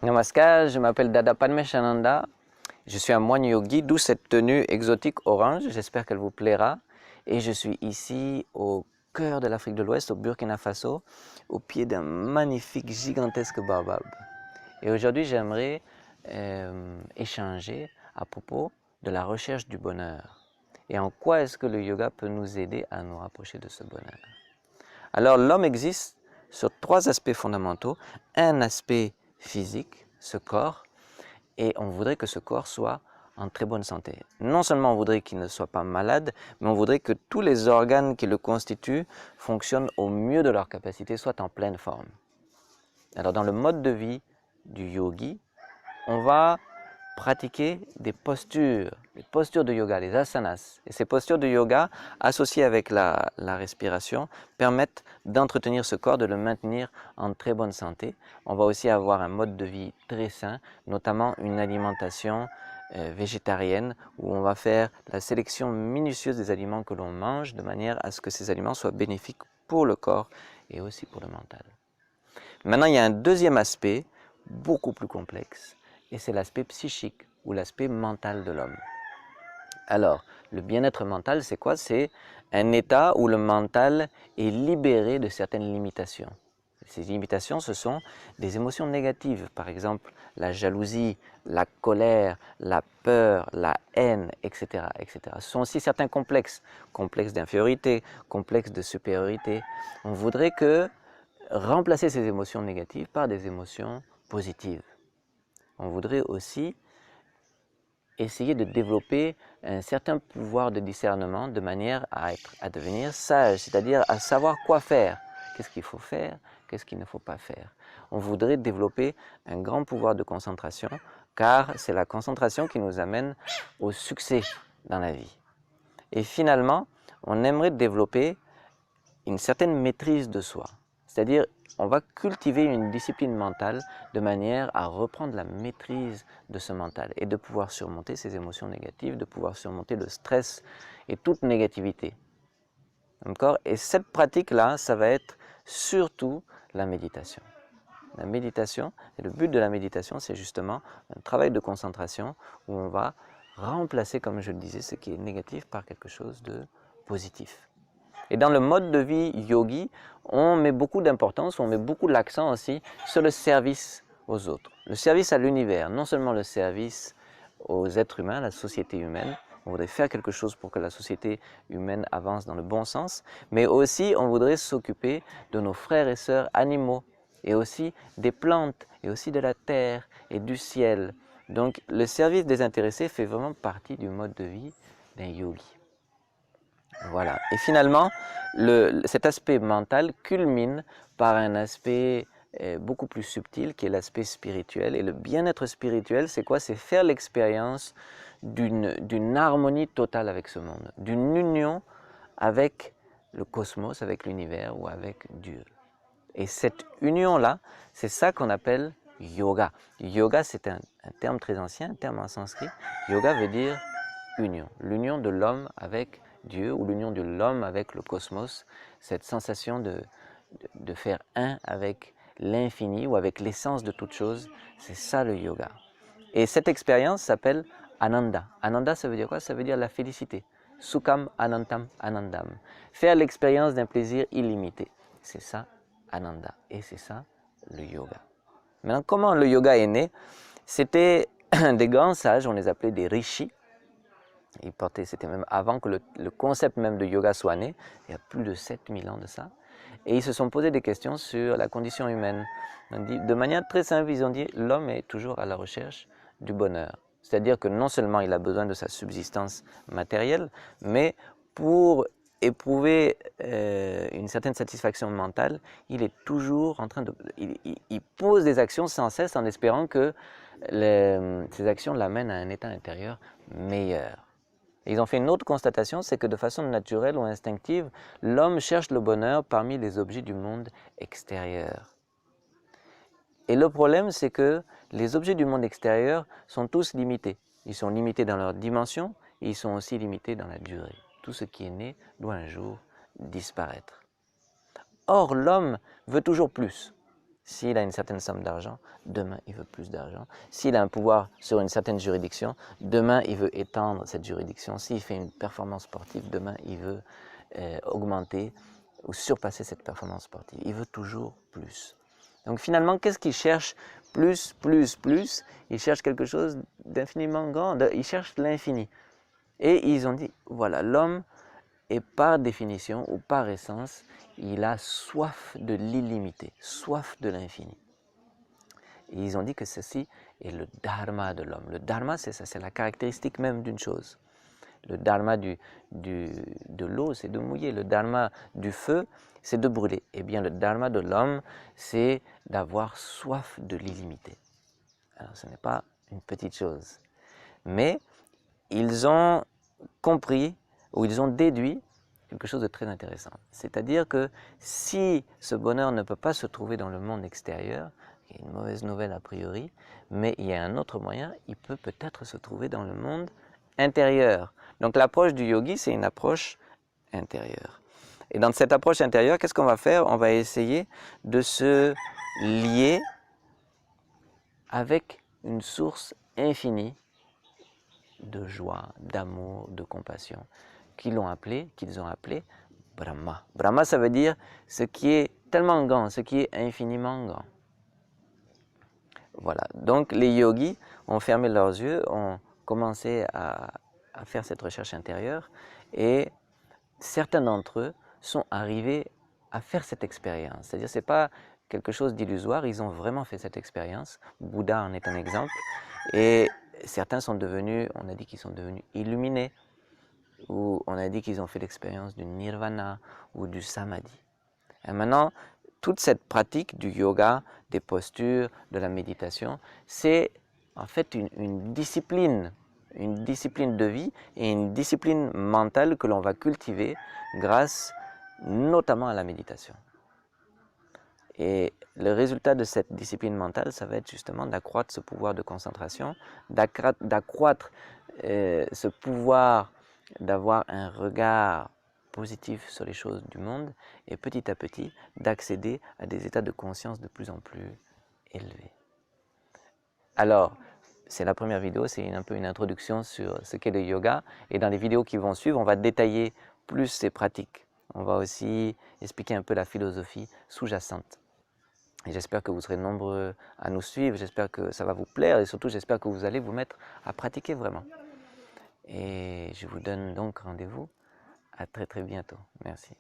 Namaskar, je m'appelle Dada Padmeshananda. Je suis un moine yogi, d'où cette tenue exotique orange. J'espère qu'elle vous plaira. Et je suis ici au cœur de l'Afrique de l'Ouest, au Burkina Faso, au pied d'un magnifique, gigantesque baobab. Et aujourd'hui, j'aimerais échanger à propos de la recherche du bonheur. Et en quoi est-ce que le yoga peut nous aider à nous rapprocher de ce bonheur? Alors, l'homme existe sur trois aspects fondamentaux. Un aspect physique, ce corps, et on voudrait que ce corps soit en très bonne santé. Non seulement on voudrait qu'il ne soit pas malade, mais on voudrait que tous les organes qui le constituent fonctionnent au mieux de leur capacité, soient en pleine forme. Alors dans le mode de vie du yogi, on va pratiquer des postures de yoga, les asanas. Et ces postures de yoga, associées avec la respiration, permettent d'entretenir ce corps, de le maintenir en très bonne santé. On va aussi avoir un mode de vie très sain, notamment une alimentation végétarienne, où on va faire la sélection minutieuse des aliments que l'on mange, de manière à ce que ces aliments soient bénéfiques pour le corps et aussi pour le mental. Maintenant, il y a un deuxième aspect, beaucoup plus complexe, et c'est l'aspect psychique ou l'aspect mental de l'homme. Alors, le bien-être mental, c'est quoi? C'est un état où le mental est libéré de certaines limitations. Ces limitations, ce sont des émotions négatives, par exemple la jalousie, la colère, la peur, la haine, etc., etc. Ce sont aussi certains complexes, complexes d'infériorité, complexes de supériorité. On voudrait que remplacer ces émotions négatives par des émotions positives. On voudrait aussi essayer de développer un certain pouvoir de discernement de manière à devenir sage, c'est-à-dire à savoir quoi faire, qu'est-ce qu'il faut faire, qu'est-ce qu'il ne faut pas faire. On voudrait développer un grand pouvoir de concentration, car c'est la concentration qui nous amène au succès dans la vie. Et finalement, on aimerait développer une certaine maîtrise de soi, c'est-à-dire on va cultiver une discipline mentale de manière à reprendre la maîtrise de ce mental et de pouvoir surmonter ces émotions négatives, de pouvoir surmonter le stress et toute négativité. D'accord? Et cette pratique-là, ça va être surtout la méditation. La méditation, et le but de la méditation, c'est justement un travail de concentration où on va remplacer, comme je le disais, ce qui est négatif par quelque chose de positif. Et dans le mode de vie yogi, on met beaucoup d'importance, on met beaucoup l'accent aussi sur le service aux autres. Le service à l'univers, non seulement le service aux êtres humains, la société humaine, on voudrait faire quelque chose pour que la société humaine avance dans le bon sens, mais aussi on voudrait s'occuper de nos frères et sœurs animaux, et aussi des plantes, et aussi de la terre et du ciel. Donc le service désintéressé fait vraiment partie du mode de vie d'un yogi. Voilà. Et finalement, cet aspect mental culmine par un aspect beaucoup plus subtil qui est l'aspect spirituel. Et le bien-être spirituel, c'est quoi? C'est faire l'expérience d'une harmonie totale avec ce monde, d'une union avec le cosmos, avec l'univers ou avec Dieu. Et cette union-là, c'est ça qu'on appelle yoga. Yoga, c'est un terme très ancien, un terme en sanskrit. Yoga veut dire union, l'union de l'homme avec Dieu ou l'union de l'homme avec le cosmos, cette sensation de faire un avec l'infini ou avec l'essence de toute chose, c'est ça le yoga. Et cette expérience s'appelle Ananda. Ananda, ça veut dire quoi? Ça veut dire la félicité. Sukham Anantam Anandam. Faire l'expérience d'un plaisir illimité. C'est ça Ananda. Et c'est ça le yoga. Maintenant, comment le yoga est né? C'était des grands sages, on les appelait des rishis. C'était même avant que le concept même de yoga soit né, il y a plus de 7000 ans de ça. Et ils se sont posé des questions sur la condition humaine. De manière très simple, ils ont dit l'homme est toujours à la recherche du bonheur. C'est-à-dire que non seulement il a besoin de sa subsistance matérielle, mais pour éprouver une certaine satisfaction mentale, il est toujours en train de... Il pose des actions sans cesse en espérant que ces actions l'amènent à un état intérieur meilleur. Et ils ont fait une autre constatation, c'est que de façon naturelle ou instinctive, l'homme cherche le bonheur parmi les objets du monde extérieur. Et le problème, c'est que les objets du monde extérieur sont tous limités. Ils sont limités dans leur dimension et ils sont aussi limités dans la durée. Tout ce qui est né doit un jour disparaître. Or, l'homme veut toujours plus. S'il a une certaine somme d'argent, demain il veut plus d'argent. S'il a un pouvoir sur une certaine juridiction, demain il veut étendre cette juridiction. S'il fait une performance sportive, demain il veut augmenter ou surpasser cette performance sportive. Il veut toujours plus. Donc finalement, qu'est-ce qu'il cherche? Plus, plus, plus. Il cherche quelque chose d'infiniment grand. Il cherche l'infini. Et ils ont dit, voilà, l'homme est par définition ou par essence, il a soif de l'illimité, soif de l'infini. Et ils ont dit que ceci est le dharma de l'homme. Le dharma, c'est ça, c'est la caractéristique même d'une chose. Le dharma de l'eau, c'est de mouiller. Le dharma du feu, c'est de brûler. Eh bien, le dharma de l'homme, c'est d'avoir soif de l'illimité. Alors, ce n'est pas une petite chose. Mais ils ont compris, ou ils ont déduit quelque chose de très intéressant. C'est-à-dire que si ce bonheur ne peut pas se trouver dans le monde extérieur, qui est une mauvaise nouvelle a priori, mais il y a un autre moyen, il peut peut-être se trouver dans le monde intérieur. Donc l'approche du yogi, c'est une approche intérieure. Et dans cette approche intérieure, qu'est-ce qu'on va faire? On va essayer de se lier avec une source infinie de joie, d'amour, de compassion, qu'ils ont appelé Brahma. Brahma, ça veut dire ce qui est tellement grand, ce qui est infiniment grand. Voilà, donc les yogis ont fermé leurs yeux, ont commencé à faire cette recherche intérieure et certains d'entre eux sont arrivés à faire cette expérience. C'est-à-dire ce n'est pas quelque chose d'illusoire, ils ont vraiment fait cette expérience. Bouddha en est un exemple. Et certains sont devenus, on a dit qu'ils sont devenus illuminés, ou on a dit qu'ils ont fait l'expérience du nirvana ou du samadhi. Et maintenant, toute cette pratique du yoga, des postures, de la méditation, c'est en fait une discipline de vie et une discipline mentale que l'on va cultiver grâce notamment à la méditation. Et le résultat de cette discipline mentale, ça va être justement d'accroître ce pouvoir de concentration, d'accroître ce pouvoir d'avoir un regard positif sur les choses du monde et petit à petit d'accéder à des états de conscience de plus en plus élevés. Alors, c'est la première vidéo, c'est un peu une introduction sur ce qu'est le yoga et dans les vidéos qui vont suivre, on va détailler plus ces pratiques. On va aussi expliquer un peu la philosophie sous-jacente. Et j'espère que vous serez nombreux à nous suivre, j'espère que ça va vous plaire et surtout j'espère que vous allez vous mettre à pratiquer vraiment. Et je vous donne donc rendez-vous à très très bientôt. Merci.